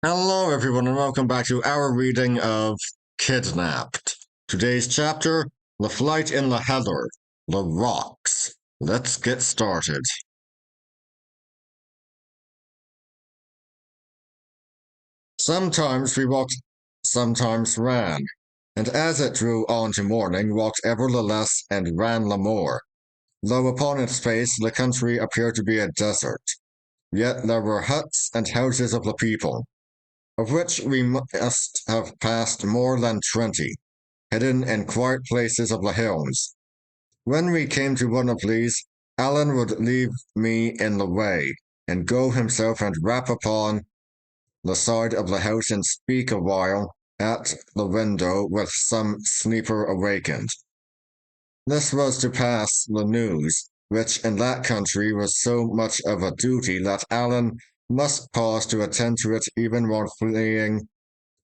Hello, everyone, and welcome back to our reading of Kidnapped. Today's chapter, The Flight in the Heather, The Rocks. Let's get started. Sometimes we walked, sometimes ran, and as it drew on to morning, walked ever the less and ran the more, though upon its face the country appeared to be a desert. Yet there were huts and houses of the people, of which we must have passed more than 20, hidden in quiet places of the hills. When we came to one of these, Alan would leave me in the way, and go himself and rap upon the side of the house and speak a while at the window with some sleeper awakened. This was to pass the news, which in that country was so much of a duty that Alan must pause to attend to it even while fleeing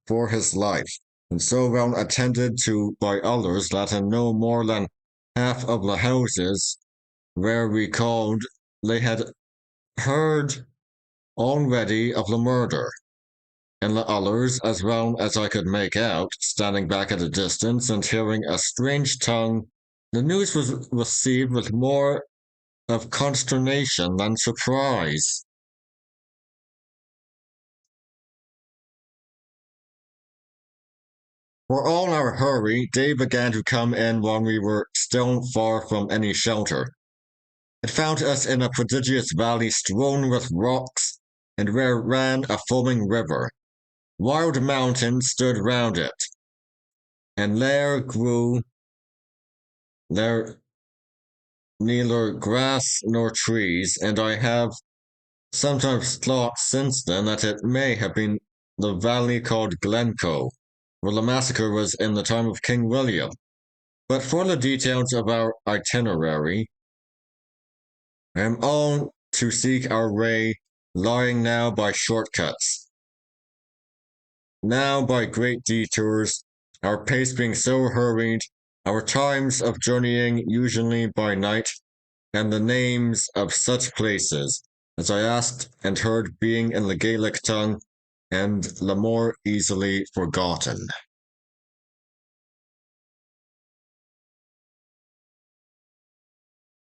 for his life, and so well attended to by others that in no more than half of the houses where we called they had heard already of the murder. In the others, as well as I could make out, standing back at a distance and hearing a strange tongue, the news was received with more of consternation than surprise. For all our hurry, day began to come in while we were still far from any shelter. It found us in a prodigious valley strewn with rocks, and where ran a foaming river. Wild mountains stood round it, and there neither grass nor trees, and I have sometimes thought since then that it may have been the valley called Glencoe, where the massacre was in the time of King William. But for the details of our itinerary, I am on to seek our way, lying now by shortcuts, now by great detours, our pace being so hurried, our times of journeying usually by night, and the names of such places as I asked and heard being in the Gaelic tongue and the more easily forgotten.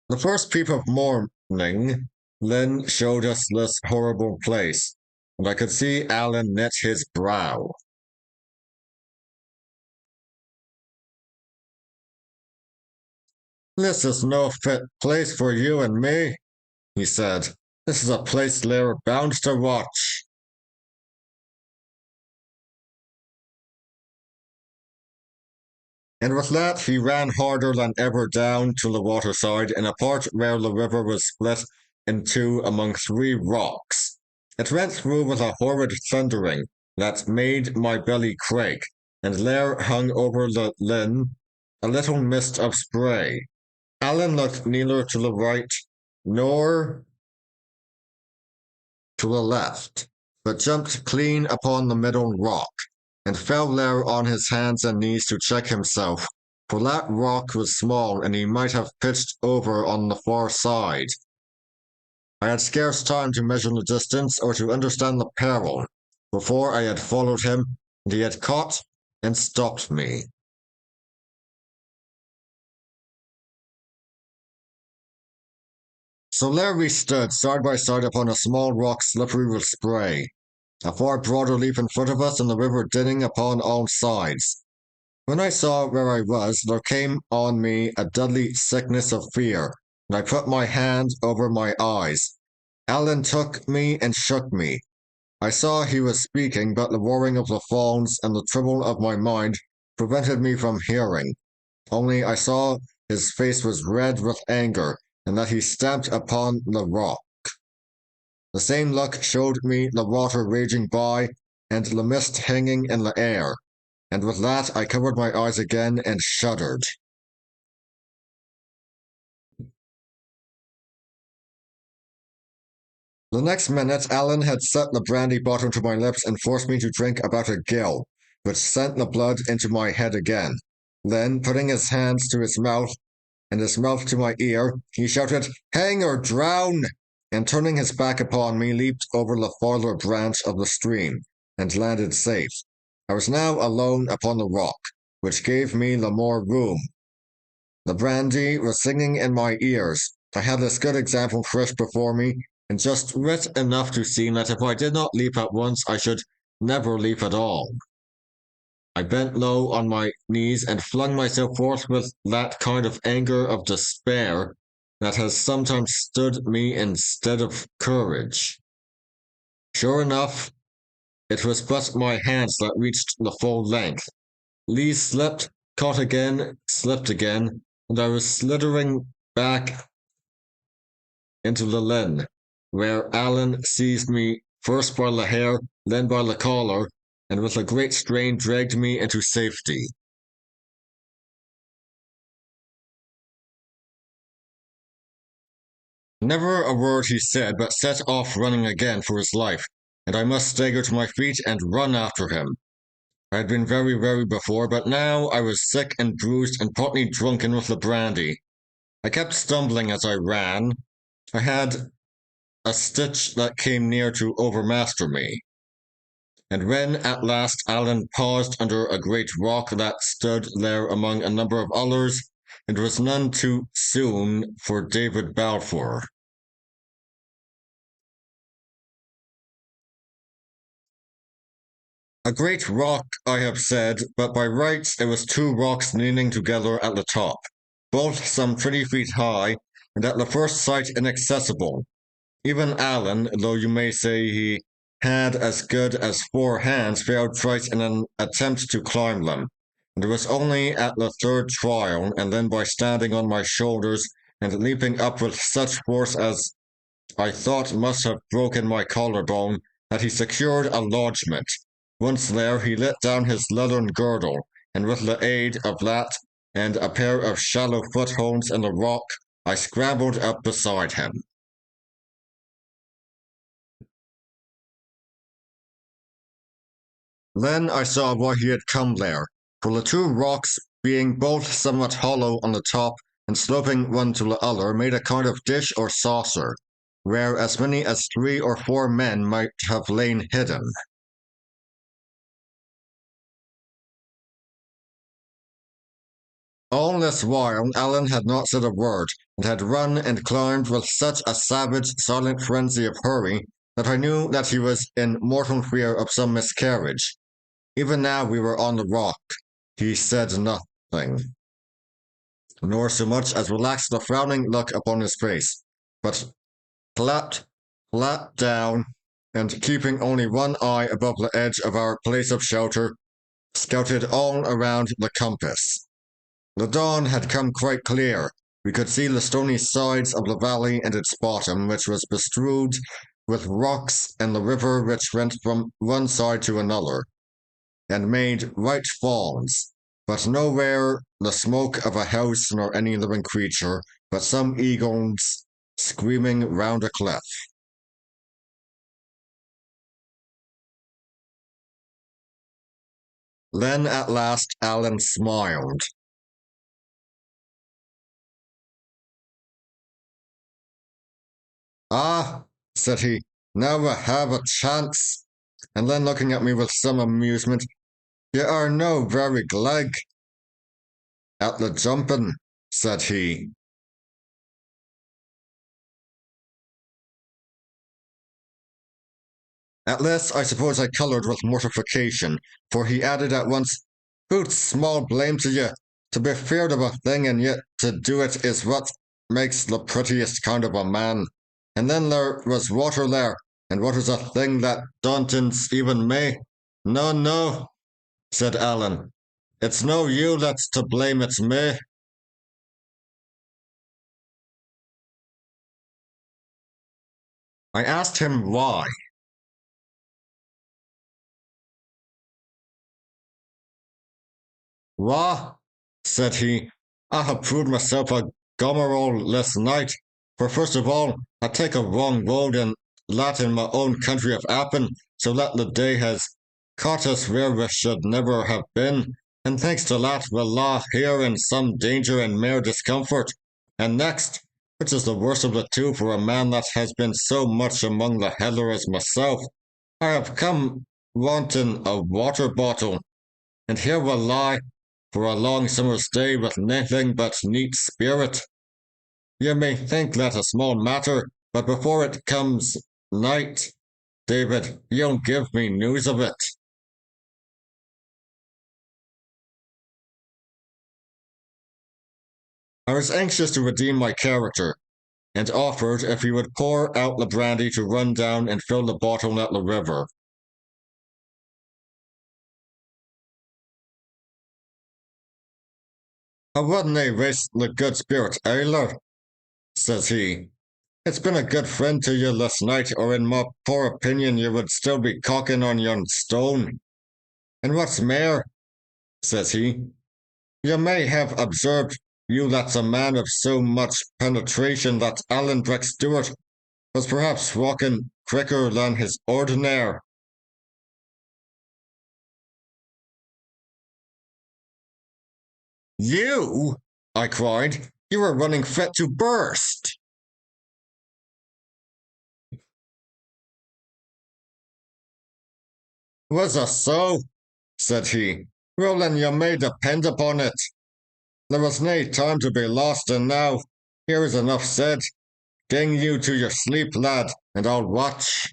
The first peep of morning then showed us this horrible place, and I could see Alan knit his brow. This is no fit place for you and me, he said. This is a place they're bound to watch. And with that, he ran harder than ever down to the waterside in a part where the river was split in two among three rocks. It went through with a horrid thundering that made my belly quake, and there hung over the linn a little mist of spray. Alan looked neither to the right nor to the left, but jumped clean upon the middle rock, and fell there on his hands and knees to check himself, for that rock was small, and he might have pitched over on the far side. I had scarce time to measure the distance or to understand the peril, before I had followed him, and he had caught and stopped me. So there we stood, side by side upon a small rock slippery with spray, a far broader leap in front of us, and the river dinning upon all sides. When I saw where I was, there came on me a deadly sickness of fear, and I put my hand over my eyes. Alan took me and shook me. I saw he was speaking, but the roaring of the falls and the trouble of my mind prevented me from hearing. Only I saw his face was red with anger, and that he stamped upon the rock. The same look showed me the water raging by, and the mist hanging in the air, and with that I covered my eyes again and shuddered. The next minute, Alan had set the brandy bottle to my lips and forced me to drink about a gill, which sent the blood into my head again. Then, putting his hands to his mouth and his mouth to my ear, he shouted, "Hang or drown!" and turning his back upon me, leaped over the farther branch of the stream, and landed safe. I was now alone upon the rock, which gave me the more room. The brandy was singing in my ears. I had this good example fresh before me, and just wit enough to see that if I did not leap at once, I should never leap at all. I bent low on my knees and flung myself forth with that kind of anger of despair that has sometimes stood me instead of courage. Sure enough, it was but my hands that reached the full length. Lee slipped, caught again, slipped again, and I was slithering back into the linn, where Allen seized me first by the hair, then by the collar, and with a great strain dragged me into safety. Never a word he said, but set off running again for his life, and I must stagger to my feet and run after him. I had been very wary before, but now I was sick and bruised and partly drunken with the brandy. I kept stumbling as I ran. I had a stitch that came near to overmaster me. And when at last Allen paused under a great rock that stood there among a number of others, it was none too soon for David Balfour. A great rock, I have said, but by rights it was two rocks leaning together at the top, both some 20 feet high, and at the first sight inaccessible. Even Allen, though you may say he had as good as 4 hands, failed twice in an attempt to climb them, and it was only at the third trial, and then by standing on my shoulders and leaping up with such force as I thought must have broken my collarbone, that he secured a lodgment. Once there, he let down his leathern girdle, and with the aid of that and a pair of shallow footholds in the rock, I scrambled up beside him. Then I saw why he had come there, for the two rocks, being both somewhat hollow on the top and sloping one to the other, made a kind of dish or saucer, where as many as 3 or 4 men might have lain hidden. All this while Allen had not said a word, and had run and climbed with such a savage, silent frenzy of hurry that I knew that he was in mortal fear of some miscarriage. Even now we were on the rock. He said nothing, nor so much as relaxed the frowning look upon his face, but clapped flat down, and keeping only one eye above the edge of our place of shelter, scouted all around the compass. The dawn had come quite clear. We could see the stony sides of the valley and its bottom, which was bestrewed with rocks, and the river which went from one side to another, and made right falls, but nowhere the smoke of a house nor any living creature, but some eagles screaming round a cliff. Then at last Allen smiled. Ah, said he, now we have a chance. And then looking at me with some amusement, ye are no very gleg at the jumping, said he. At this I suppose I coloured with mortification, for he added at once, Boots small blame to ye. To be feared of a thing and yet to do it is what makes the prettiest kind of a man. And then there was water there, and what is a thing that dauntens even me? No, no, said Allen. It's no you that's to blame, it's me. I asked him why. Wah, said he, I have proved myself a gomerel last night. For first of all, I take a wrong road and that in my own country of Appin, so that the day has caught us where we should never have been, and thanks to that we're la here in some danger and mere discomfort. And next, which is the worst of the two for a man that has been so much among the heather as myself, I have come wanting a water bottle, and here will lie for a long summer's day with nothing but neat spirit. You may think that a small matter, but before it comes night, David, you'll give me news of it. I was anxious to redeem my character, and offered if he would pour out the brandy to run down and fill the bottle at the river. I wouldn't risk the good spirit either, says he. It's been a good friend to you this night, or in my poor opinion you would still be cocking on yon stone. And what's mair, says he, you may have observed, you that's a man of so much penetration that Alan Breck Stewart was perhaps walking quicker than his ordinary. You? I cried. You were running fit to burst. Was a so? Said he. Well, then you may depend upon it. There was nae time to be lost, and now here is enough said. Gang you to your sleep, lad, and I'll watch.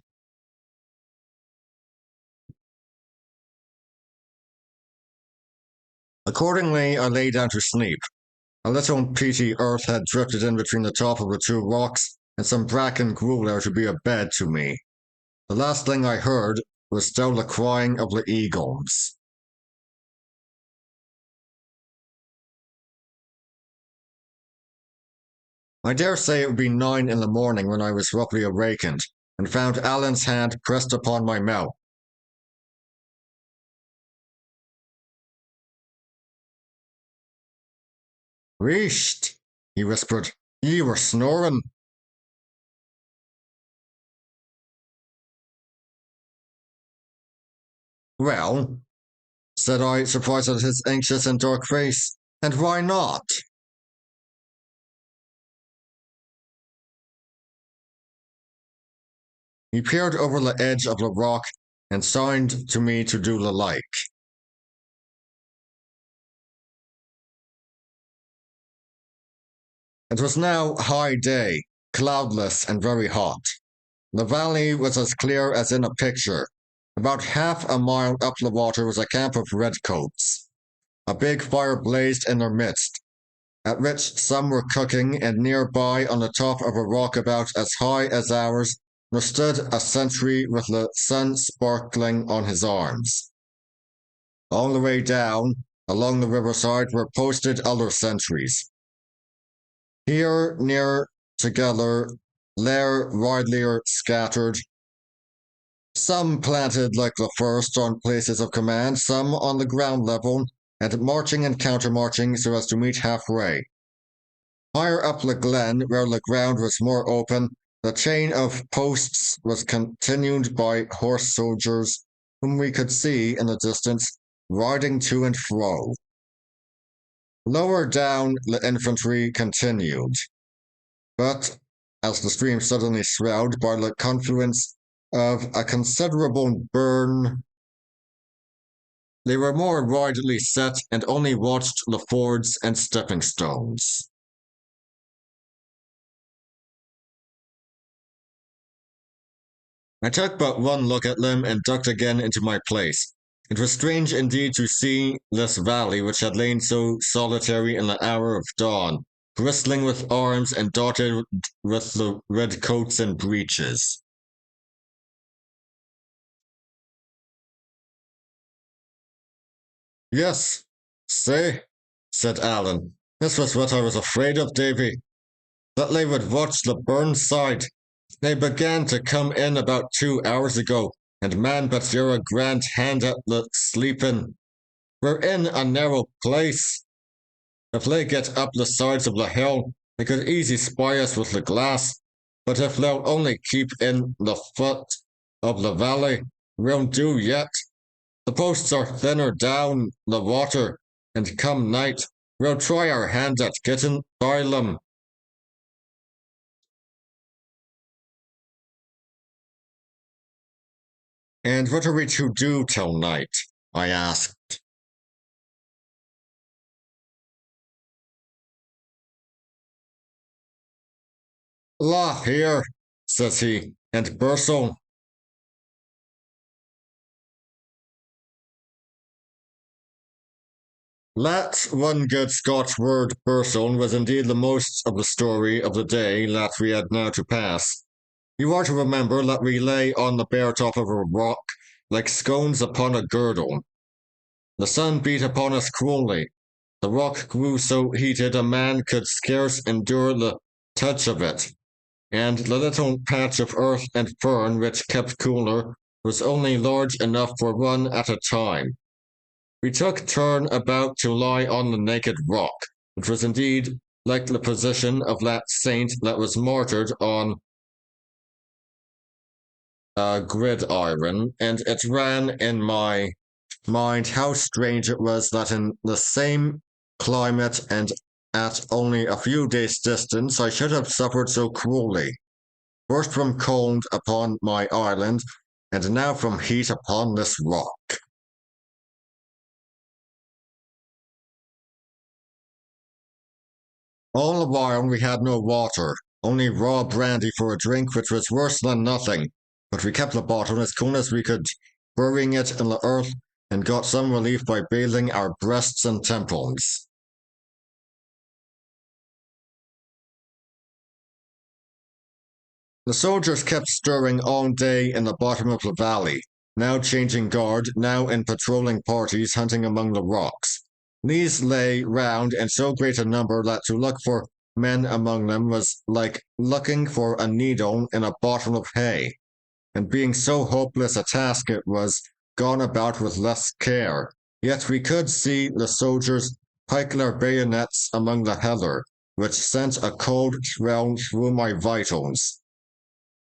Accordingly, I lay down to sleep. A little peaty earth had drifted in between the top of the two rocks, and some bracken grew there to be a bed to me. The last thing I heard was still the crying of the eagles. I dare say it would be 9 in the morning when I was roughly awakened, and found Alan's hand pressed upon my mouth. Wheesht, he whispered. Ye were snoring. Well, said I, surprised at his anxious and dark face, and why not? He peered over the edge of the rock and signed to me to do the like. It was now high day, cloudless and very hot. The valley was as clear as in a picture. About half a mile up the water was a camp of redcoats. A big fire blazed in their midst, at which some were cooking, and nearby, on the top of a rock about as high as ours, there stood a sentry with the sun sparkling on his arms. All the way down, along the riverside, were posted other sentries. Here, near together, there widelier scattered, some planted like the first on places of command, some on the ground level, and marching and countermarching so as to meet halfway. Higher up the glen, where the ground was more open, the chain of posts was continued by horse soldiers, whom we could see in the distance, riding to and fro. Lower down, the infantry continued, but as the stream suddenly swelled by the confluence of a considerable burn, they were more widely set and only watched the fords and stepping stones. I took but one look at them and ducked again into my place. It was strange indeed to see this valley, which had lain so solitary in the hour of dawn, bristling with arms and dotted with the red coats and breeches. Yes, say, said Allen. This was what I was afraid of, Davy. That they would watch the burnside. They began to come in about 2 hours ago, and man, but you're a grand hand at the sleeping. We're in a narrow place. If they get up the sides of the hill, they could easy spy us with the glass. But if they'll only keep in the foot of the valley, we'll do yet. The posts are thinner down the water, and come night, we'll try our hand at getting by them. And what are we to do till night? I asked. La here, says he, and Bursel. That one good Scotch word, Bursel, was indeed the most of the story of the day that we had now to pass. You are to remember that we lay on the bare top of a rock, like scones upon a girdle. The sun beat upon us cruelly. The rock grew so heated a man could scarce endure the touch of it, and the little patch of earth and fern which kept cooler was only large enough for one at a time. We took turn about to lie on the naked rock, which was indeed like the position of that saint that was martyred on a gridiron, and it ran in my mind how strange it was that in the same climate and at only a few days' distance I should have suffered so cruelly, first from cold upon my island, and now from heat upon this rock. All the while we had no water, only raw brandy for a drink, which was worse than nothing, but we kept the bottle as cool as we could, burying it in the earth, and got some relief by bathing our breasts and temples. The soldiers kept stirring all day in the bottom of the valley, now changing guard, now in patrolling parties hunting among the rocks. These lay round in so great a number that to look for men among them was like looking for a needle in a bottle of hay, and being so hopeless a task it was gone about with less care. Yet we could see the soldiers pike their bayonets among the heather, which sent a cold thrill through my vitals,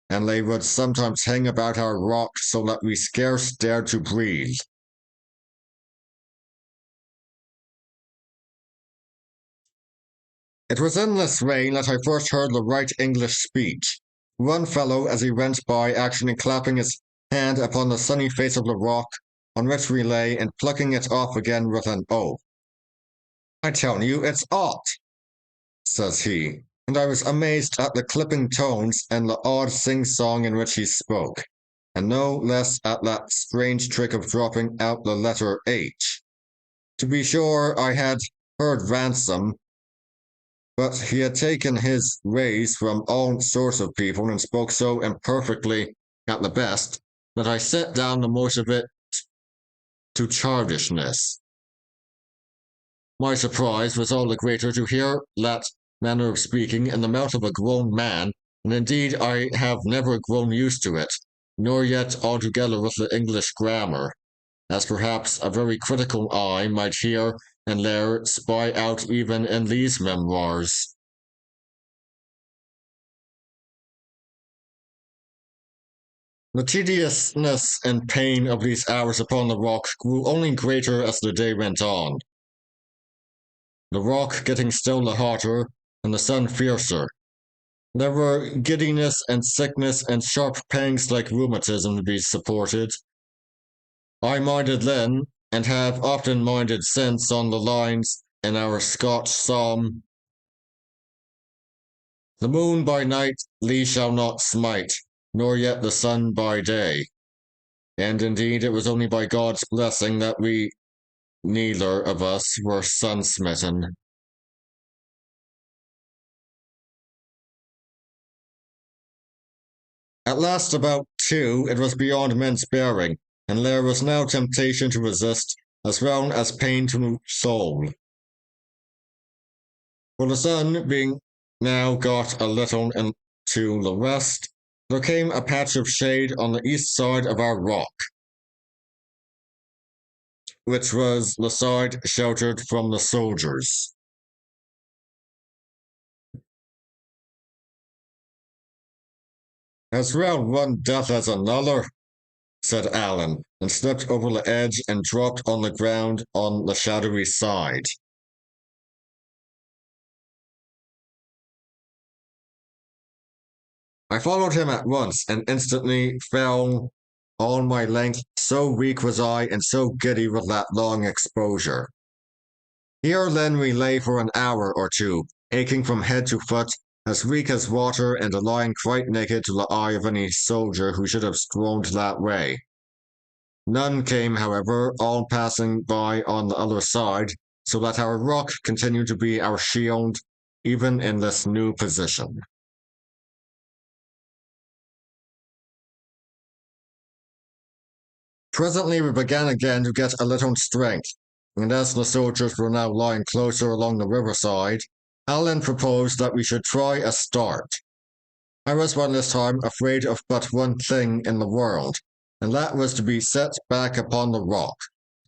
and they would sometimes hang about our rock so that we scarce dared to breathe. It was in this vein that I first heard the right English speech. One fellow, as he went by, actually clapping his hand upon the sunny face of the rock on which we lay, and plucking it off again with an oath. I tell you, it's ought, says he, and I was amazed at the clipping tones and the odd sing-song in which he spoke, and no less at that strange trick of dropping out the letter H. To be sure, I had heard Ransom, but he had taken his ways from all sorts of people and spoke so imperfectly at the best that I set down the most of it to childishness. My surprise was all the greater to hear that manner of speaking in the mouth of a grown man, and indeed I have never grown used to it, nor yet altogether with the English grammar, as perhaps a very critical eye might here and there spy out even in these memoirs. The tediousness and pain of these hours upon the rock grew only greater as the day went on, the rock getting still the hotter, and the sun fiercer. There were giddiness and sickness and sharp pangs like rheumatism to be supported. I minded then, and have often minded since, on the lines in our Scotch psalm: the moon by night thee shall not smite, nor yet the sun by day. And indeed, it was only by God's blessing that we neither of us were sun smitten. At last, about 2, it was beyond men's bearing, and there was now temptation to resist, as well as pain to soul. For the sun being now got a little into the west, there came a patch of shade on the east side of our rock, which was the side sheltered from the soldiers. As well one death as another, said Allen, and slipped over the edge and dropped on the ground on the shadowy side. I followed him at once and instantly fell all my length, so weak was I and so giddy with that long exposure. Here then we lay for an hour or two, aching from head to foot, as weak as water and lying quite naked to the eye of any soldier who should have strolled that way. None came, however, all passing by on the other side, so that our rock continued to be our shield, even in this new position. Presently we began again to get a little strength, and as the soldiers were now lying closer along the riverside, Allen proposed that we should try a start. I was by this time afraid of but one thing in the world, and that was to be set back upon the rock.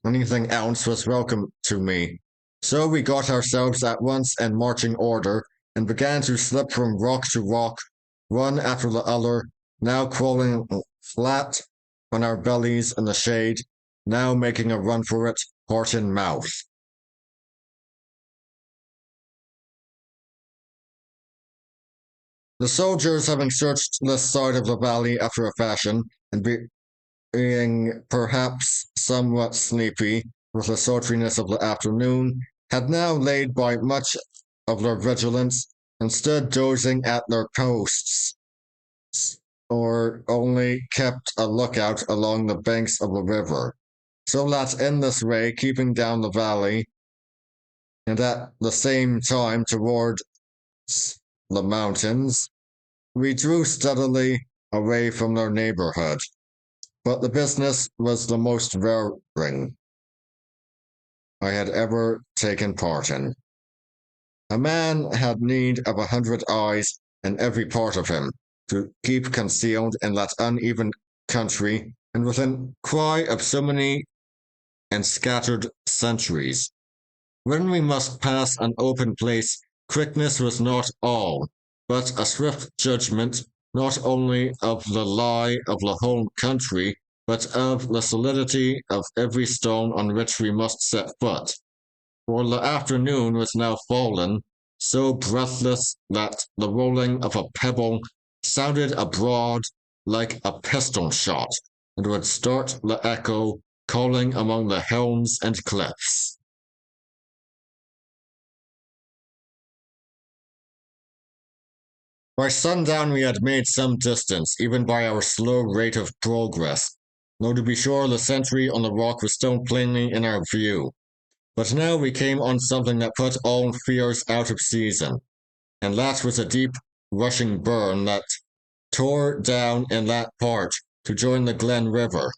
Anything else was welcome to me. So we got ourselves at once in marching order, and began to slip from rock to rock, one after the other, now crawling flat on our bellies in the shade, now making a run for it, heart in mouth. The soldiers, having searched this side of the valley after a fashion, and being perhaps somewhat sleepy with the sultriness of the afternoon, had now laid by much of their vigilance, and stood dozing at their posts, or only kept a lookout along the banks of the river, so that in this way, keeping down the valley, and at the same time toward the mountains, we drew steadily away from their neighborhood. But the business was the most varying I had ever taken part in. A man had need of 100 eyes in every part of him to keep concealed in that uneven country and within cry of so many and scattered centuries. When we must pass an open place, quickness was not all, but a swift judgment not only of the lie of the whole country, but of the solidity of every stone on which we must set foot. For the afternoon was now fallen, so breathless that the rolling of a pebble sounded abroad like a pistol shot, and would start the echo calling among the helms and cliffs. By sundown we had made some distance, even by our slow rate of progress, though to be sure the sentry on the rock was still plainly in our view. But now we came on something that put all fears out of season, and that was a deep, rushing burn that tore down in that part to join the Glen River.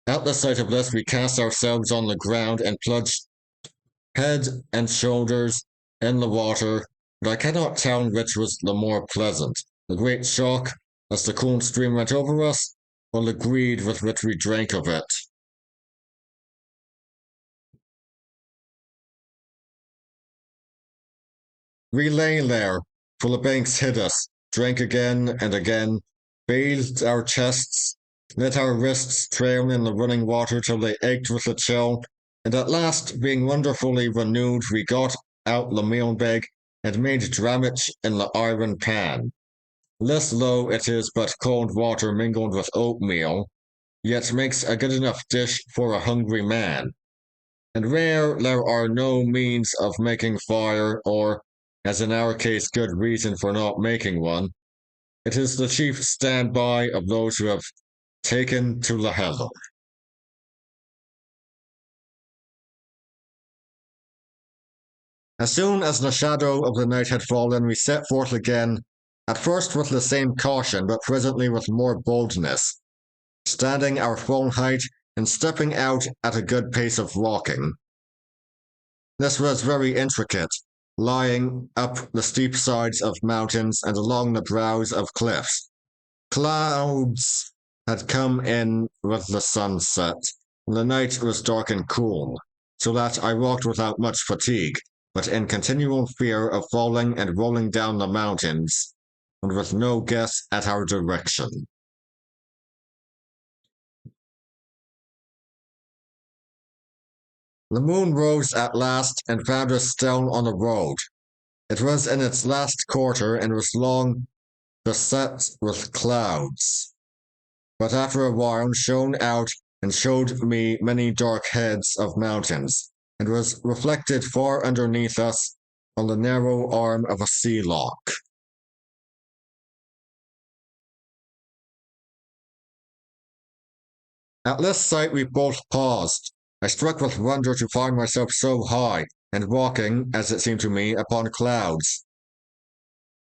At the sight of this, we cast ourselves on the ground and plunged head and shoulders in the water, but I cannot tell which was the more pleasant, the great shock as the cool stream went over us, or the greed with which we drank of it. We lay there, for the banks hid us, drank again and again, bathed our chests, let our wrists trail in the running water till they ached with the chill, and at last, being wonderfully renewed, we got out the meal bag and made drammage in the iron pan. This, though it is but cold water mingled with oatmeal, yet makes a good enough dish for a hungry man. And where there are no means of making fire, or, as in our case, good reason for not making one, it is the chief standby of those who have taken to the heather. As soon as the shadow of the night had fallen, we set forth again, at first with the same caution, but presently with more boldness, standing our full height and stepping out at a good pace of walking. This was very intricate, lying up the steep sides of mountains and along the brows of cliffs. Clouds had come in with the sunset, and the night was dark and cool, so that I walked without much fatigue, but in continual fear of falling and rolling down the mountains, and with no guess at our direction. The moon rose at last and found us still on the road. It was in its last quarter and was long beset with clouds. but after a while shone out and showed me many dark heads of mountains, and was reflected far underneath us on the narrow arm of a sea loch. At this sight we both paused. I struck with wonder to find myself so high, and walking, as it seemed to me, upon clouds.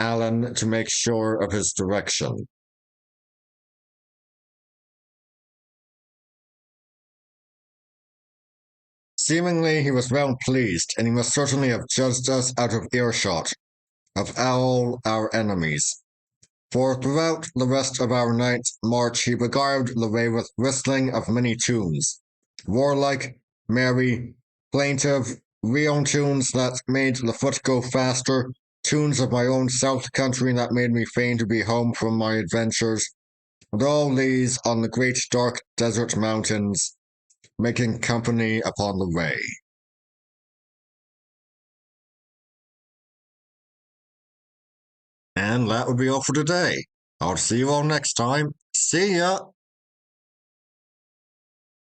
Alan to make sure of his direction. Seemingly he was well pleased, and he must certainly have judged us out of earshot of all our enemies. For throughout the rest of our night march he beguiled the way with whistling of many tunes, warlike, merry, plaintive, real tunes that made the foot go faster, tunes of my own south country that made me fain to be home from my adventures, and all these on the great dark desert mountains, making company upon the way. And that would be all for today. I'll see you all next time. See ya!